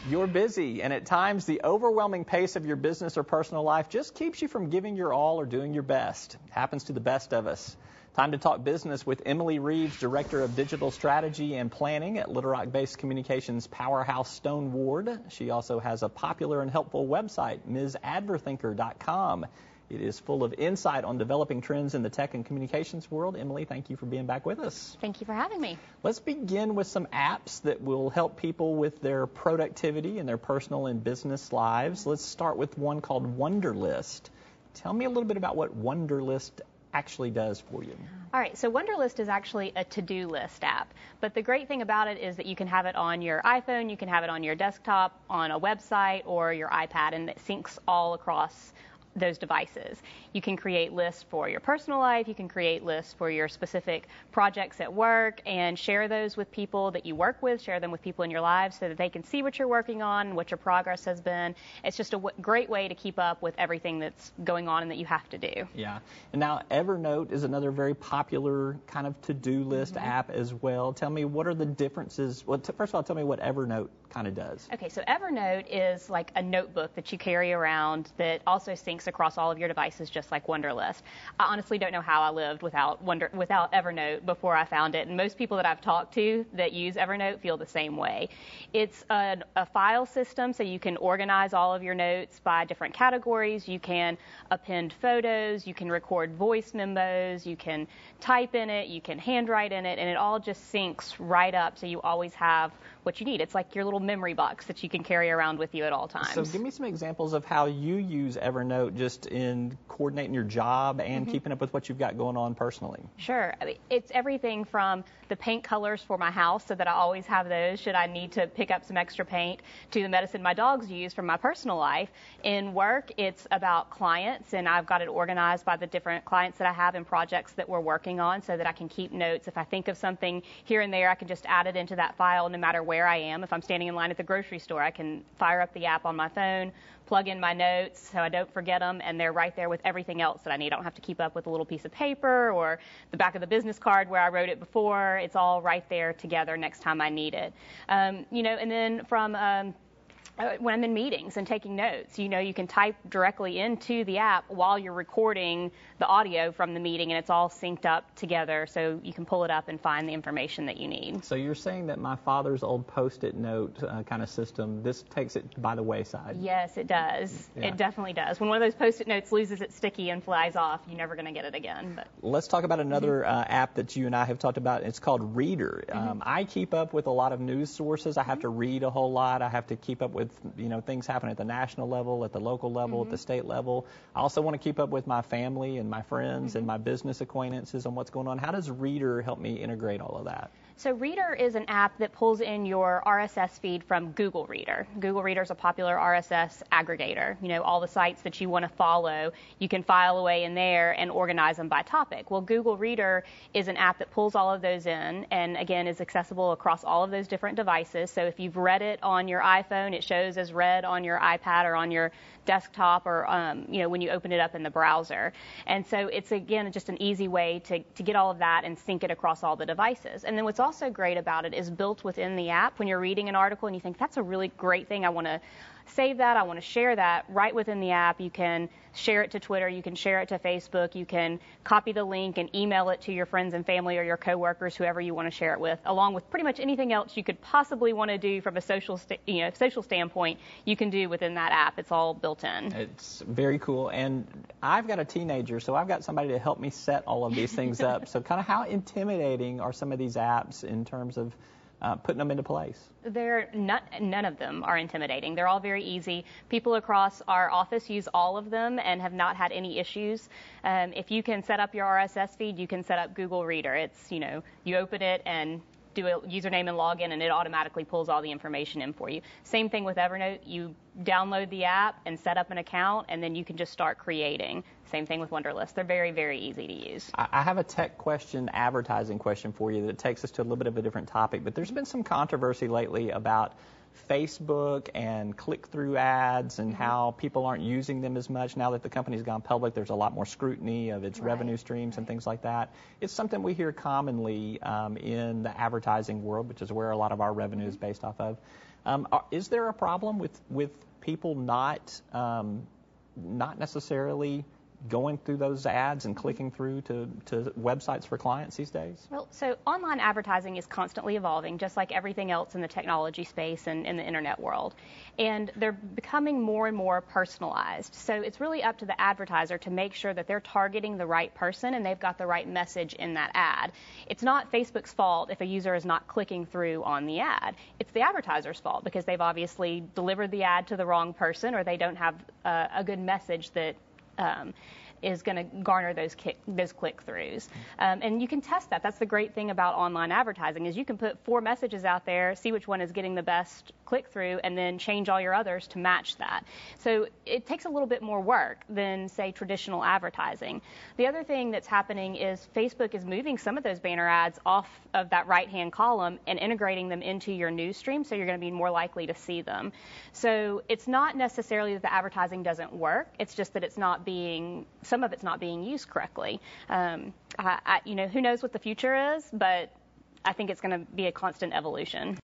You're busy, and at times the overwhelming pace of your business or personal life just keeps you from giving your all or doing your best. It happens to the best of us. Time to talk business with EmilyReeves, Director of Digital Strategy and Planning at Little Rock-based communications powerhouse Stoneward. She also has a popular and helpful website, MsAdverthinker.com. It is full of insight on developing trends in the tech and communications world. Emily, thank you for being back with us. Thank you for having me. Let's begin with some apps that will help people with their productivity in their personal and business lives. Let's start with one called Wunderlist. Tell me a little bit about what Wunderlist actually does for you. All right, so Wunderlist is actually a to-do list app, but the great thing about it is that you can have it on your iPhone, you can have it on your desktop, on a website, or your iPad, and it syncs all across those devices. You can create lists for your personal life, you can create lists for your specific projects at work, and share those with people that you work with, share them with people in your lives so that they can see what you're working on and what your progress has been. It's just a great way to keep up with everything that's going on and that you have to do. Yeah, and now Evernote is another very popular kind of to-do list app as well. Tell me, what are the differences? Well, first of all, tell me what Evernote kind of does. Okay, so Evernote is like a notebook that you carry around that also syncs across all of your devices, just like Wunderlist. I honestly don't know how I lived without Evernote before I found it, and most people that I've talked to that use Evernote feel the same way. It's a file system, so you can organize all of your notes by different categories. You can append photos, you can record voice memos, you can type in it, you can handwrite in it, and it all just syncs right up, so you always have what you need. It's like your little memory box that you can carry around with you at all times. So give me some examples of how you use Evernote just in coordinating your job and keeping up with what you've got going on personally. Sure. I mean, it's everything from the paint colors for my house so that I always have those should I need to pick up some extra paint, to the medicine my dogs use from my personal life. In work, it's about clients, and I've got it organized by the different clients that I have and projects that we're working on so that I can keep notes. If I think of something here and there, I can just add it into that file no matter where I am. If I'm standing in line at the grocery store, I can fire up the app on my phone, plug in my notes so I don't forget them, and they're right there with everything else that I need. I don't have to keep up with a little piece of paper or the back of the business card where I wrote it before. It's all right there together next time I need it. And then from when I'm in meetings and taking notes, you can type directly into the app while you're recording the audio from the meeting, and it's all synced up together, so you can pull it up and find the information that you need. So you're saying that my father's old Post-it note kind of system, this takes it by the wayside? Yes, it does. Yeah. It definitely does. When one of those Post-it notes loses its sticky and flies off, you're never going to get it again. But let's talk about another app that you and I have talked about. It's called Reader. I keep up with a lot of news sources. I have to read a whole lot. I have to keep up with things happen at the national level, at the local level, at the state level. I also want to keep up with my family and my friends and my business acquaintances on what's going on. How does Reader help me integrate all of that? So Reader is an app that pulls in your RSS feed from Google Reader. Google Reader is a popular RSS aggregator. All the sites that you want to follow, you can file away in there and organize them by topic. Well, Google Reader is an app that pulls all of those in and, again, is accessible across all of those different devices. So if you've read it on your iPhone, it shows as read on your iPad or on your desktop or, when you open it up in the browser. And so it's, again, just an easy way to get all of that and sync it across all the devices. And then what's also great about it is built within the app. When you're reading an article and you think, that's a really great thing, I want to save that, I want to share that, right within the app, you can share it to Twitter, you can share it to Facebook, you can copy the link and email it to your friends and family or your coworkers, whoever you want to share it with, along with pretty much anything else you could possibly want to do from a social standpoint, you can do within that app. It's all built in. It's very cool. And I've got a teenager, so I've got somebody to help me set all of these things up. So kind of how intimidating are some of these apps in terms of putting them into place? None of them are intimidating. They're all very easy. People across our office use all of them and have not had any issues. If you can set up your RSS feed, you can set up Google Reader. It's, you open it and do a username and login, and it automatically pulls all the information in for you. Same thing with Evernote. You download the app and set up an account, and then you can just start creating. Same thing with Wunderlist. They're very, very easy to use. I have a tech question, advertising question for you that takes us to a little bit of a different topic, but there's been some controversy lately about Facebook and click-through ads and how people aren't using them as much. Now that the company's gone public, there's a lot more scrutiny of its revenue streams and things like that. It's something we hear commonly in the advertising world, which is where a lot of our revenue is based off of. Is there a problem with people not necessarily going through those ads and clicking through to websites for clients these days? Well, so online advertising is constantly evolving, just like everything else in the technology space and in the internet world. And they're becoming more and more personalized. So it's really up to the advertiser to make sure that they're targeting the right person and they've got the right message in that ad. It's not Facebook's fault if a user is not clicking through on the ad. It's the advertiser's fault because they've obviously delivered the ad to the wrong person, or they don't have a good message that is going to garner those click-throughs. And you can test that. That's the great thing about online advertising is you can put 4 messages out there, see which one is getting the best click-through, and then change all your others to match that. So it takes a little bit more work than, say, traditional advertising. The other thing that's happening is Facebook is moving some of those banner ads off of that right-hand column and integrating them into your news stream, so you're going to be more likely to see them. So it's not necessarily that the advertising doesn't work. It's just that some of it's not being used correctly. Who knows what the future is, but I think it's going to be a constant evolution.